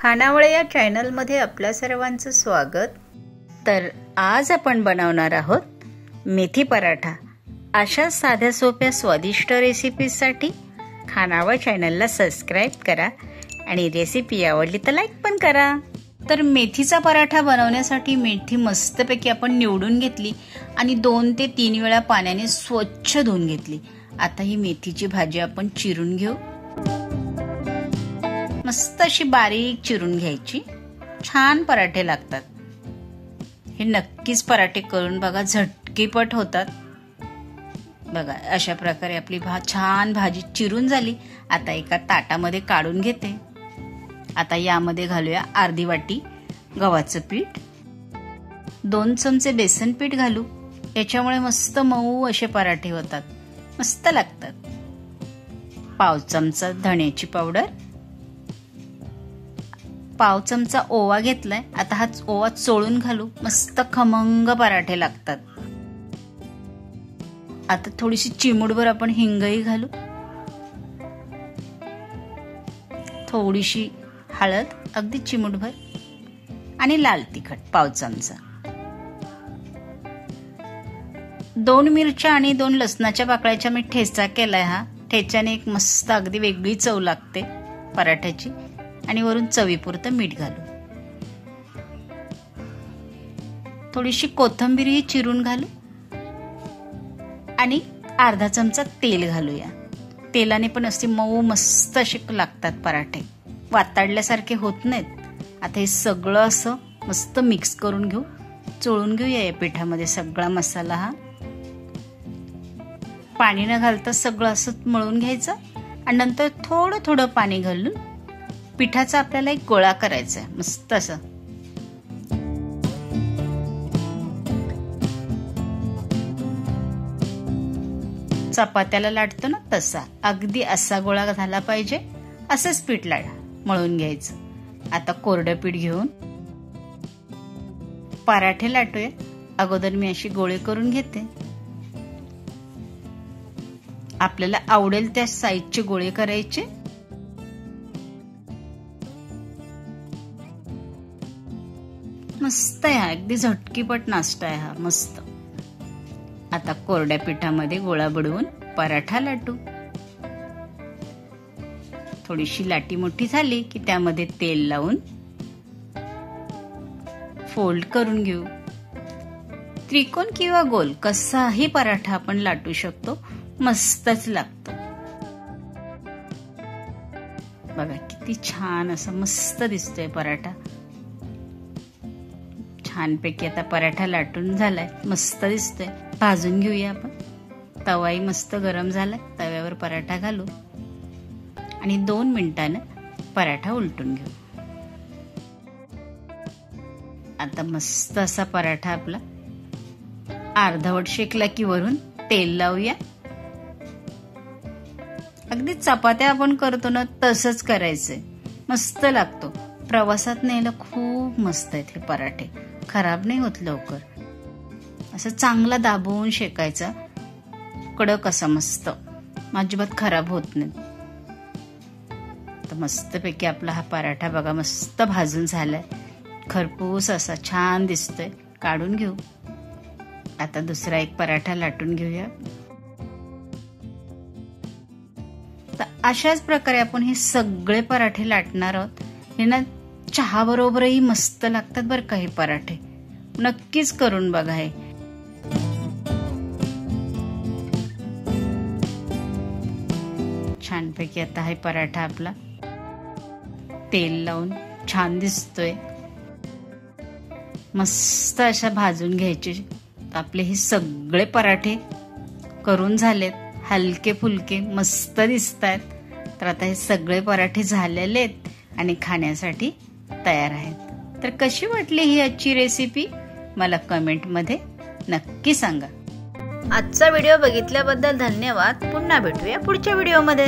खानावळ या चॅनलमध्ये आपल्या सर्वांचं स्वागत। तर आज आपण बनवणार आहोत मेथी पराठा। अशा साध्या सोप्या स्वादिष्ट रेसिपीसाठी खानावळ चॅनलला सबस्क्राइब करा आणि रेसिपी आवडली तर लाईक पण करा। तर मेथीचा पराठा बनवण्यासाठी मेथी मस्तपैकी आपण निवडून घेतली आणि 2 ते 3 वेळा पाण्याने स्वच्छ धुवून घेतली। आता ही मेथीची भाजी आपण चिरून घेऊ। मस्त अशी बारीक चिरून घ्यायची। छान पराठे लागतात। हे नक्कीच पराठे करून बघा, झटकीपट होतात। बघा अशा प्रकारे आपली छान भाजी चिरून झाली। आता एका ताटामध्ये काढून घेते। आता यामध्ये घालूया अर्धी वाटी गव्हाचं पीठ, 2 चमचे बेसन पीठ घालू। याच्यामुळे मस्त मऊ असे पराठे होतात, मस्त लागतात। पाव चमचा धण्याची पावडर, पाव चमचा ओवा घेतलाय। आता हा ओवा चोळून घालू, मस्त खमंग पराठे लागतात। आता थोडीशी चिमूटभर आपण हिंगही घालू, थोडीशी हळद अगदी चिमूटभर आणि लाल तिखट पाव चमचा। 2 मिरच्या आणि 2 लसणाच्या पाकळ्याचा मी ठेचा केलाय। हा ठेच्याने एक मस्त अगदी वेगळी चव लागते पराठ्याची। आणि वरून चवीपुरतं मीठ घालू, थोडीशी कोथिंबीरही चिरून घालू आणि अर्धा चमचा तेल घालूया। तेलाने पण असे मऊ मस्त असे लागतात पराठे, वाताडल्यासारखे होत नाहीत। आता हे सगळं असं मस्त मिक्स करून घेऊ, चोळून घेऊया या पिठामध्ये सगळा मसाला। हा पाणी न घालता सगळं असं मळून घ्यायचं आणि नंतर थोडं थोडं पाणी घालून पिठाचा आपल्याला एक गोळा करायचा आहे, मस्त असं। चपात्याला लाटतो ना तसा, अगदी असा गोळा झाला पाहिजे, असंच पीठ मळून घ्यायचं। आता कोरडं पीठ घेऊन पराठे लाटूया। अगोदर मी अशी गोळे करून घेते। आपल्याला आवडेल त्या साईजचे गोळे करायचे। मस्त आहे, अगदी झटकीपट नाश्ता आहे हा, मस्त। आता कोरड्या पिठामध्ये गोळा बुडवून पराठा लाटू। थोडीशी लाटी मोठी झाली की त्यामध्ये तेल लावून फोल्ड करून घेऊ। त्रिकोण किंवा गोल कसाही पराठा आपण लाटू शकतो, मस्तच लागतो। बघा किती छान असं मस्त दिसतोय पराठा। छानपैकी आता पराठा लाटून झालाय, मस्त दिसतोय। भाजून घेऊया आपण। तवाही मस्त गरम झालाय, तव्यावर पराठा घालू आणि 2 मिनिटांनी पराठा उलटून घेऊ। आता मस्त असा पराठा आपला अर्धवट शेकला की वरून तेल लावूया। अगदी चपात्या आपण करतो ना तसंच करायचंय, मस्त लागतो। प्रवासात न्यायला खूप मस्त आहेत हे पराठे, खराब नाही होत लवकर। असं चांगला दाबवून शेकायचा, कडक असा मस्त, अजिबात खराब होत नाही। तर मस्तपैकी आपला हा पराठा बघा मस्त भाजून झालाय, खरपूस असा छान दिसतोय। काढून घेऊ। आता दुसरा एक पराठा लाटून घेऊया। तर अशाच प्रकारे आपण हे सगळे पराठे लाटणार आहोत। हे ना चहा बरोबरही मस्त लागतात बरं का हे पराठे, नक्कीच करून बघा हे। छानपैकी आता हे पराठा आपला तेल लावून छान दिसतोय, मस्त अशा भाजून घ्यायचे। आपले हे सगळे पराठे करून झालेत, हलके फुलके मस्त दिसतात। तर आता हे सगळे पराठे झालेले आहेत आणि खाण्यासाठी तयार आहेत। तर कशी वाटली ही आजची रेसिपी मला कमेंट मध्ये नक्की सांगा। आजचा व्हिडिओ बघितल्याबद्दल धन्यवाद। पुन्हा भेटूया पुढच्या व्हिडिओमध्ये।